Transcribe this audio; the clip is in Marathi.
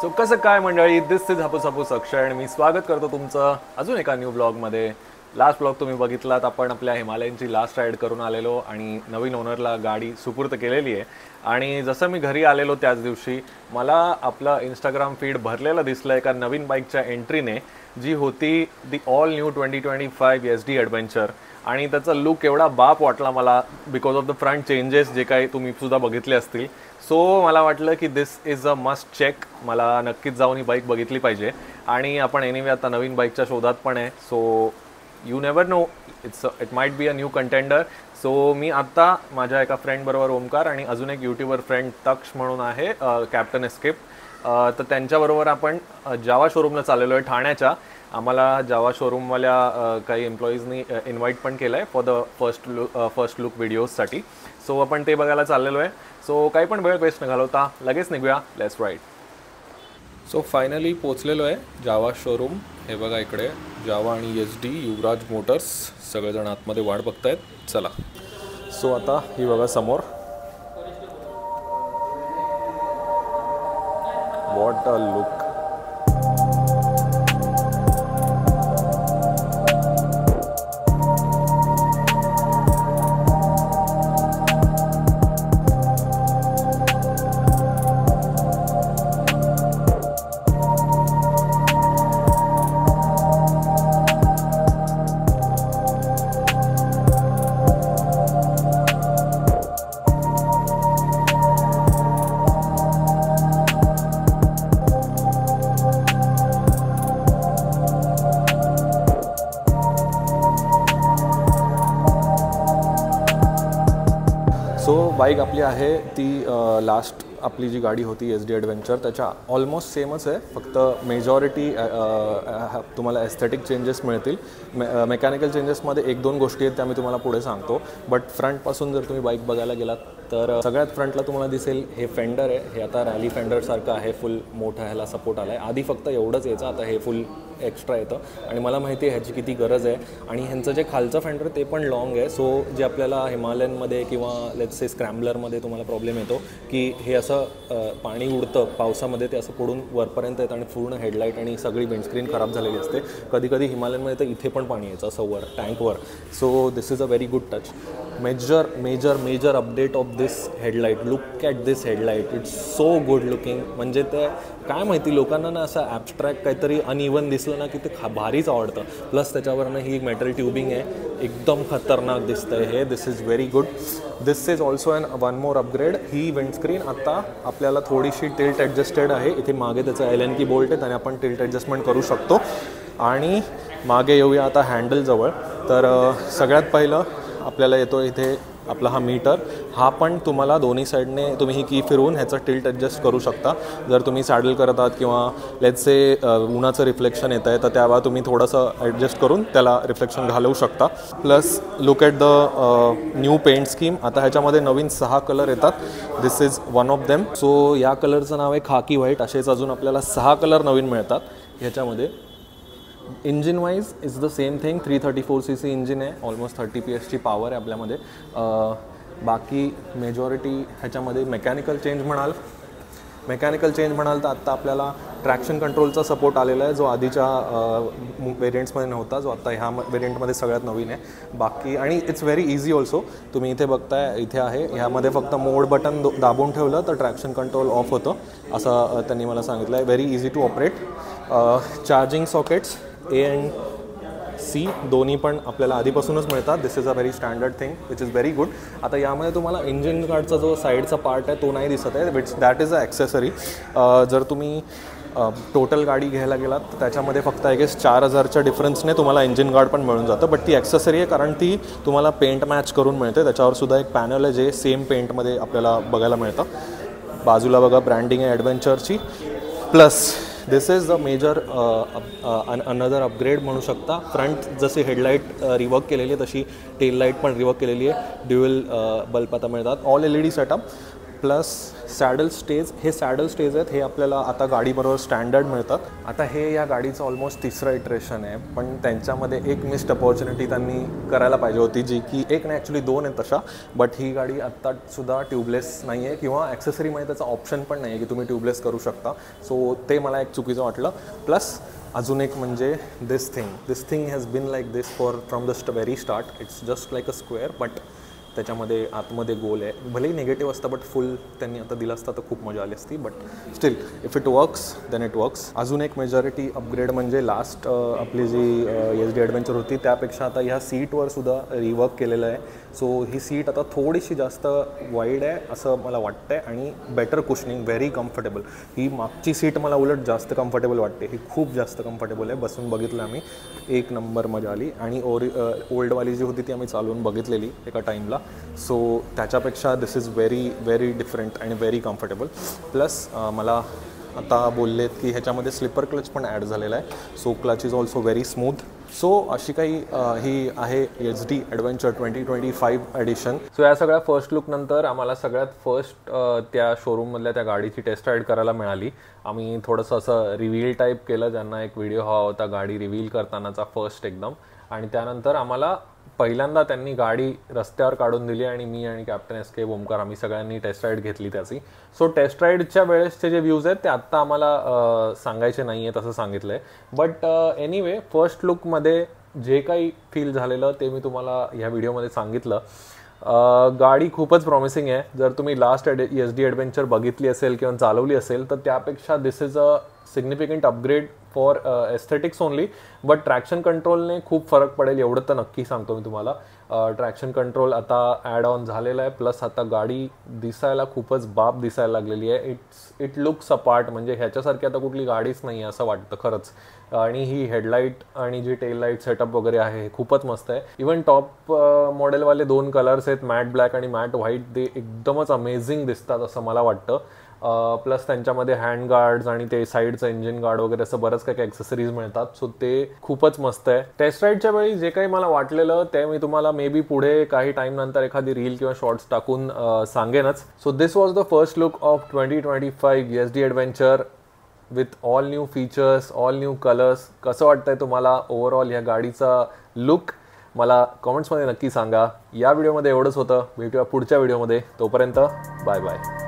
सो कसं काय मंडळी, दिस इज हापूस हापूस अक्षय आणि मी स्वागत करतो तुमचं अजून एका न्यू ब्लॉगमध्ये. लास्ट ब्लॉग तुम्ही बघितलात, आपण आपल्या हिमालयनची लास्ट राईड करून आलेलो आणि नवीन ओनरला गाडी सुपूर्द केलेली आहे. आणि जसं मी घरी आलेलो त्याच दिवशी मला आपलं इंस्टाग्राम फीड भरलेलं दिसलं एका नवीन बाईकच्या एंट्रीने, जी होती the all new 2025 SD adventure. आणि त्याचा लुक एवढा बाप वाटला मला because of the front changes जे काही तुम्ही सुद्धा बघितले असतील. सो मला वाटलं की दिस इज अ मस्ट चेक, मला नक्कीच जाऊन ही बाईक बघितली पाहिजे. आणि आपण एनिवे आता नवीन बाईकच्या शोधात पण आहे. So you never know, it might be a new contender. So मी आत्ता माझ्या एका फ्रेंडबरोबर ओमकार आणि अजून एक यूट्यूबर फ्रेंड तक्ष म्हणून आहे, कॅप्टन एस्केप, तर त्यांच्याबरोबर आपण जावा शोरूमला चाललेलो आहे ठाण्याच्या. आम्हाला जावा शोरूमवाल्या काही एम्प्लॉईजनी इन्व्हाइट पण केलं आहे फॉर द फर्स्ट लुक व्हिडिओजसाठी. सो आपण ते बघायला चाललेलो आहे. सो काही पण वेळ वेस्ट न घालवता लगेच निघूया, लेट्स राईड. सो फायनली पोचलेलो आहे जावा शोरूम. हे बघा इकडे जावा आणि SD युवराज मोटर्स सगळेजण आतमध्ये वाट बघतायत. चला. सो आता ही बघा समोर, what a look. So bike आपली आहे ती लास्ट आपली जी गाडी होती SD ॲडव्हेंचर त्याच्या ऑलमोस्ट सेमच आहे, फक्त मेजॉरिटी तुम्हाला एस्थेटिक चेंजेस मिळतील. मेकॅनिकल चेंजेसमध्ये 1-2 गोष्टी आहेत त्या मी तुम्हाला पुढे सांगतो. बट फ्रंटपासून जर तुम्ही बाईक बघायला गेलात तर सगळ्यात फ्रंटला तुम्हाला दिसेल हे फेंडर आहे. हे आता रॅली फेंडरसारखं आहे, फुल मोठा ह्याला सपोर्ट आला आहे. आधी फक्त एवढंच यायचं, आता हे फुल एक्स्ट्रा येतं. आणि मला माहिती आहे ह्याची किती गरज आहे. आणि ह्यांचं जे खालचं फेंडर ते पण लाँग आहे. सो जे आपल्याला हिमालयनमध्ये किंवा लेट्स से स्क्रॅम्बलरमध्ये तुम्हाला प्रॉब्लेम येतो की हे असं पाणी उडतं पावसामध्ये, ते असं पडून वरपर्यंत येतं आणि पूर्ण हेडलाईट आणि सगळी विंडस्क्रीन खराब झालेली असते. कधी कधी हिमालयनमध्ये तर इथे पण पाणी यायचं असं वर टँकवर. So this is a very good touch. Major update of this headlight. Look at this headlight, it's so good looking. म्हणजे ते काय माहिती लोकांना ना असं ॲब्स्ट्रॅक्ट काहीतरी अनइवन दिसलं ना की ते भारीच आवडतं. प्लस त्याच्यावरनं ही मेटल ट्यूबिंग आहे, एकदम खतरनाक दिसतं हे. This is very good. This is also one more upgrade. ही विंडस्क्रीन आता आपल्याला थोडीशी टिल्ट ॲडजस्टेड आहे. इथे मागे त्याचं Allen की बोल्ट आहे, त्याने आपण टिल्ट ॲडजस्टमेंट करू शकतो. आणि मागे येऊया आता हँडलजवळ. तर सगळ्यात पहिलं आपल्याला येतो इथे आपला हा मीटर. हा पण तुम्हाला दोन्ही साईडने तुम्ही ही की फिरवून ह्याचं टिल्ट ॲडजस्ट करू शकता. जर तुम्ही सॅडल करत आहात किंवा लेट्स से उन्हाचं रिफ्लेक्शन येतं आहे तर तेव्हा तुम्ही थोडंसं ॲडजस्ट करून त्याला रिफ्लेक्शन घालवू शकता. Plus look at the new paint scheme. आता ह्याच्यामध्ये नवीन 6 कलर येतात. This is one of them. So या कलरचं नाव आहे खाकी व्हाईट. असेच अजून आपल्याला 6 कलर नवीन मिळतात ह्याच्यामध्ये. Engine wise is the same thing. 334cc engine आहे, ऑलमोस्ट 30 PS ची पॉवर आहे आपल्यामध्ये. बाकी मेजॉरिटी ह्याच्यामध्ये मेकॅनिकल चेंज म्हणाल तर आत्ता आपल्याला ट्रॅक्शन कंट्रोलचा सपोर्ट आलेला आहे, जो आधीच्या वेरियंट्समध्ये नव्हता, जो आत्ता ह्या वेरियंटमध्ये सगळ्यात नवीन आहे. बाकी आणि इट्स व्हेरी इझी ऑल्सो. तुम्ही इथे बघताय, इथे आहे, ह्यामध्ये फक्त मोड बटन दाबून ठेवलं तर ट्रॅक्शन कंट्रोल ऑफ होतं असं त्यांनी मला सांगितलं आहे. Very easy to operate. Charging sockets A and C दोन्ही पण आपल्याला आधीपासूनच मिळतात. This is a very standard thing which is very good. आता यामध्ये तुम्हाला इंजिन गार्डचा जो साईडचा पार्ट आहे तो नाही दिसत आहे, which that is a accessory. जर तुम्ही टोटल गाडी घ्यायला गेलात तर त्याच्यामध्ये फक्त आय गेस 4000च्या डिफरन्सने तुम्हाला इंजिन गार्ड पण मिळून जातं. बट ती ॲक्सेसरी आहे कारण ती तुम्हाला पेंट मॅच करून मिळते. त्याच्यावर सुद्धा एक पॅनल आहे जे सेम पेंटमध्ये आपल्याला बघायला मिळतं. बाजूला बघा ब्रँडिंग आहे ॲडव्हेंचरची. Plus this is the major another upgrade म्हणू शकता. फ्रंट जशी हेडलाईट रिवर्क केलेली आहे तशी टेल लाईट पण रिवर्क केलेली आहे. ड्युअल बल्ब आता मिळतात. All LED setup. Plus saddle stage, हे सॅडल स्टेज आहेत, हे आपल्याला आता गाडीबरोबर स्टँडर्ड मिळतात. आता हे या गाडीचं ऑलमोस्ट तिसरं इटरेशन आहे, पण त्यांच्यामध्ये एक मिस्ड अपॉर्च्युनिटी त्यांनी करायला पाहिजे होती, जी की एक नाही ॲक्च्युली 2 आहेत तशा. बट ही गाडी आत्तासुद्धा ट्यूबलेस नाही आहे किंवा ॲक्सेसरीमध्ये त्याचा ऑप्शन पण नाही आहे की तुम्ही ट्यूबलेस करू शकता. सो ते मला एक चुकीचं वाटलं. प्लस अजून एक म्हणजे this thing has been like this from the very start. It's just like a square, but त्याच्यामध्ये आतमध्ये गोल आहे. भलेही निगेटिव्ह असतं, बट फुल त्यांनी आता दिलं असतं तर खूप मजा आली असती. But still if it works then it works. अजून एक मेजॉरिटी अपग्रेड म्हणजे लास्ट आपली जी SD ॲडव्हेंचर होती त्यापेक्षा आता ह्या सीटवर सुद्धा रिवर्क केलेलं आहे. सो ही सीट आता थोडीशी जास्त वाईड आहे असं मला वाटतं आहे आणि बेटर कुशनिंग, व्हेरी कम्फर्टेबल. ही मागची सीट मला उलट जास्त कम्फर्टेबल वाटते. ही खूप जास्त कम्फर्टेबल आहे. बसून बघितलं आम्ही, एक नंबर मजा आली. आणि ओल्डवाली जी होती ती आम्ही चालवून बघितलेली एका टाईमला. सो त्याच्यापेक्षा दिस इज व्हेरी डिफरंट आणि व्हेरी कम्फर्टेबल. प्लस मला आता बोललेत की ह्याच्यामध्ये स्लिपर क्लच पण ॲड झालेला आहे. So clutch is also very smooth. So अशी काही ही आहे SD ॲडव्हेंचर 2025 एडिशन. सो या सगळ्या फर्स्ट लुकनंतर आम्हाला सगळ्यात फर्स्ट त्या शोरूममधल्या त्या गाडीची टेस्ट राईड करायला मिळाली. आम्ही थोडंसं असं रिव्हील टाईप केलं, ज्यांना एक व्हिडिओ हवा होता गाडी रिव्हील करतानाचा फर्स्ट एकदम. आणि त्यानंतर आम्हाला पहिल्यांदा त्यांनी गाडी रस्त्यावर काढून दिली आणि मी आणि कॅप्टन SK ओमकार आम्ही सगळ्यांनी टेस्ट राईड घेतली त्याची. सो टेस्ट राईडच्या वेळेसचे जे व्ह्यूज आहेत ते आत्ता आम्हाला सांगायचे नाही आहेत असं सांगितलं आहे. बट एनिवे फर्स्ट लुकमध्ये जे काही फील झालेलं ते मी तुम्हाला ह्या व्हिडिओमध्ये सांगितलं. गाडी खूपच प्रॉमिसिंग आहे. जर तुम्ही लास्ट SD ॲडव्हेंचर बघितली असेल किंवा चालवली असेल तर त्यापेक्षा this is a significant upgrade for aesthetics only. But traction कंट्रोलने खूप फरक पडेल एवढं तर नक्की सांगतो मी तुम्हाला. ट्रॅक्शन कंट्रोल आता ॲड ऑन झालेला आहे. प्लस आता गाडी दिसायला खूपच बाप दिसायला लागलेली आहे. इट लुक्स अपार्ट, म्हणजे ह्याच्यासारखी आता कुठली गाडीच नाही आहे असं वाटतं खरंच. आणि ही हेडलाईट आणि जी टेल लाईट सेटअप वगैरे आहे हे खूपच मस्त आहे. इवन टॉप मॉडेलवाले 2 कलर्स आहेत, मॅट ब्लॅक आणि मॅट व्हाईट, ते एकदमच अमेझिंग दिसतात असं मला वाटतं. प्लस त्यांच्यामध्ये हँड गार्ड्स आणि ते साईडचं इंजिन गार्ड वगैरे असं बरंच काही ॲक्सेसरीज मिळतात. सो ते खूपच मस्त आहे. टेस्ट राईडच्या वेळी जे काही मला वाटलेलं ते मी तुम्हाला मे बी पुढे काही टाईम नंतर एखादी रील किंवा शॉर्ट्स टाकून सांगेनच. So this was the first look of 2025 SD adventure with all new features, all new colours. कसं वाटतंय तुम्हाला ओव्हरऑल ह्या गाडीचा लुक? मला कमेंट्समध्ये नक्की सांगा. या व्हिडिओमध्ये एवढंच होतं. भेटूया पुढच्या व्हिडिओमध्ये. तोपर्यंत बाय बाय.